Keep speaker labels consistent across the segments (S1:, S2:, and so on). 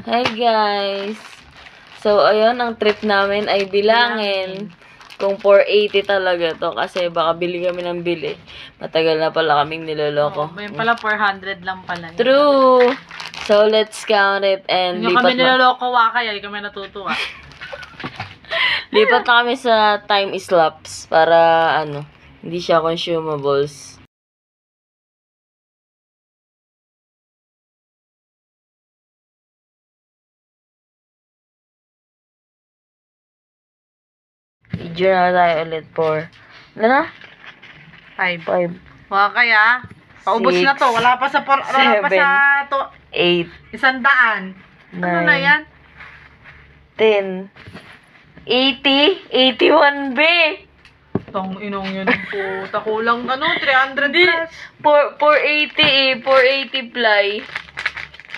S1: Hi guys! So, ayun, ang trip namin ay bilangin kung 480 talaga to kasi baka bili kami ng bili. Matagal na pala kaming niloloko.
S2: May pala 400 lang pala.
S1: True! So, let's count it and
S2: Hindi kami niloloko kaya hindi kami natutuwa.
S1: lipat na kami sa time lapse para hindi siya consumables. Video na tayo ulit for, ano na?
S2: 5.
S1: 5,
S2: Wala kaya? Paubos na to. Wala pa sa
S1: 8,
S2: 100. Ano na yan?
S1: 10, 80, 81 B.
S2: Tong inong yun. Puta, kulang 300 plus.
S1: 480 480 ply.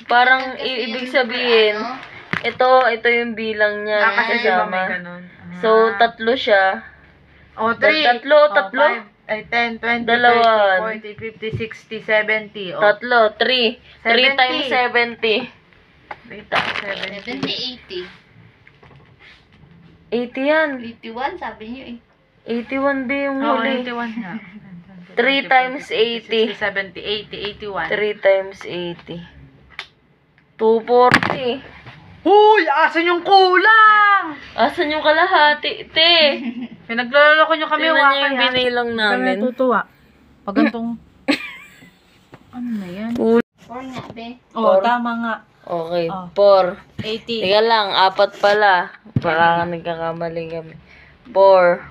S1: Parang ibig sabihin, ito yung bilang niya.
S2: Kasi diba may
S1: kasama.
S2: ganun.
S1: So, tatlo siya.
S2: 3.
S1: Tatlo.
S2: 10, 20,
S1: Dalawa.
S2: 30, 40, 50, 60, 70.
S1: Tatlo, 3. 3
S2: 70.
S1: times 70.
S2: 3 times 70.
S1: 80 yan.
S3: 81, sabi niyo eh.
S1: 81 B yung
S2: Oo,
S1: huli.
S2: 81 nga.
S1: 3 times 80.
S2: 60, 70, 80, 81.
S1: 3 times 80. 240.
S2: Huy! Asan yung kulang?
S1: Asan yung kalahati, te?
S2: Pinagloloko nyo kami,
S1: Tingnan niyo yung
S2: kaya.
S1: binilang namin.
S2: Kami natutuwa. Pag gantong... ano na yan?
S3: 4 nga, be.
S2: Oo,
S1: Four.
S2: tama nga.
S1: Okay,
S2: Oh.
S1: 4.
S2: 80.
S1: Teka lang, 4 pala. Baka nagkakamali kami. 4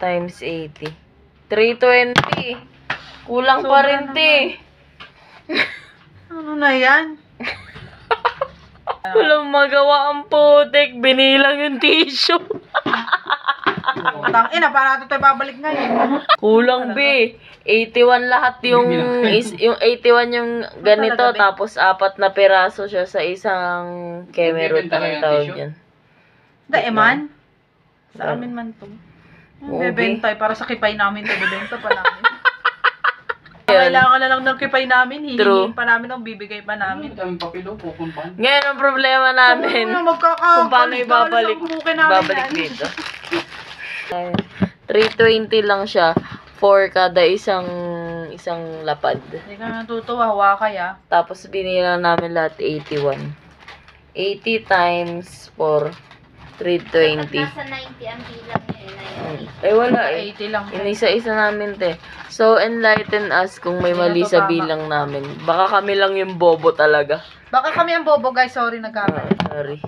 S1: times 80. 320. Kulang pa rin, te.
S2: Ano na yan?
S1: Walang magawa ang putik. Binilang yung tissue.
S2: Tangina, para ito tayo babalik ngayon.
S1: Kulang, be. 81 lahat yung 81 yung ganito,
S2: talaga, be?
S1: tapos 4 na piraso siya sa isang kemerut. Anong tawag yan?
S2: Eman? Sa amin man to.
S1: Oo,
S2: Bebentay, para sa kipay namin to. Bebenta pa namin. Kailangan na lang ng kipay namin.
S1: True.
S2: Hihingin pa namin o bibigay pa namin.
S1: Ngayon, ang problema namin, kung paano ibabalik dito. 320 lang siya for kada isang lapad.
S2: Hindi ka natutuwa, hawa kaya.
S1: Tapos binilang namin lahat 81. 80 times 4, 320.
S3: Nasa 90 ang bilang niya eh. 90.
S1: Eh wala eh.
S2: 80 lang.
S1: Inisa-isa namin te. So enlighten us kung may mali sa bilang namin. Baka kami lang yung bobo talaga.
S2: Baka kami ang bobo guys, sorry nagkamali.
S1: Sorry.